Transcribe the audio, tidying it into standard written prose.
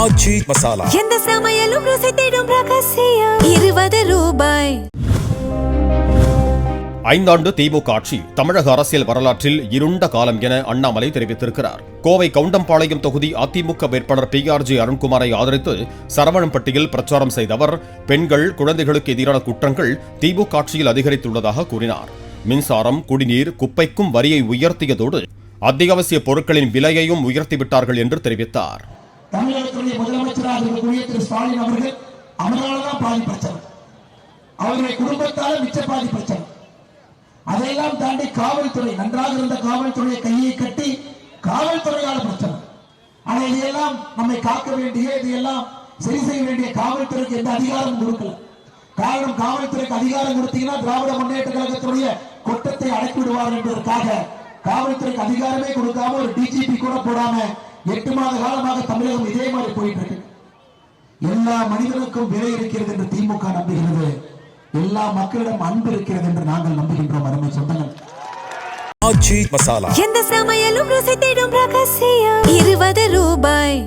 ஆச்சி மசாலா எந்த சமையலும் ருசி தேடும் ரகசியம் 20 ரூபாய். 5 ஆண்டு திமுக ஆட்சி தமிழக அரசியல் வரலாற்றில் இருண்ட காலம் என அண்ணாமலை தெரிவித்திருக்கிறார். கோவை கவுண்டம்பாளையம் தொகுதி அதிமுக வேட்பாளர் PRG அருண்குமாரை ஆதரித்து சரவணம்பட்டியில் பிரச்சாரம் செய்த அவர் பெண்கள், குழந்தைகளுக்கு எதிரான குற்றங்கள் திமுக ஆட்சியில் அதிகரித்துள்ளதாக கூறினார். மின்சாரம், குடிநீர், குப்பைக்கும் வரியை உயர்த்தியதோடு அத்தியாவசிய பொருட்களின் விலையையும் உயர்த்திவிட்டார்கள் என்று தெரிவித்தார். தமிழகத்துடைய முதலமைச்சராக இருக்கக்கூடிய திரு ஸ்டாலின் அவர்கள் அவரால்தான் பாதி பிரச்சனை, அவருடைய குடும்பத்தால் மிச்ச பாதி பிரச்சனை. அதையெல்லாம் தாண்டி காவல்துறை, நன்றாக இருந்த காவல்துறையை கையை கட்டி காவல்துறையால் பிரச்சனை. ஆனால் இதையெல்லாம் நம்மை காக்க வேண்டிய, இதையெல்லாம் சரி செய்ய வேண்டிய காவல்துறைக்கு எந்த அதிகாரம் கொடுக்கல. காரணம், காவல்துறைக்கு அதிகாரம் கொடுத்தீங்கன்னா திராவிட முன்னேற்ற கழகத்துடைய கொட்டத்தை அடக்கி விடுவார் என்பதற்காக காவல்துறைக்கு அதிகாரமே கொடுக்காம ஒரு DGP கூட போடாம 8 மாத காலமாக தமிழகம் இதே மாதிரி போயிட்டு இருக்கு. எல்லா மனிதனுக்கும் விலை இருக்கிறது என்று திமுக நம்புகிறது, எல்லா மக்களிடம் அன்பு இருக்கிறது என்று நாங்கள் நம்புகின்றோம். அருமை சொந்தங்கள், ஆச்சி மசாலா எந்த சமையலும் ருசி தேடும் ரகசியம் 20 ரூபாய்.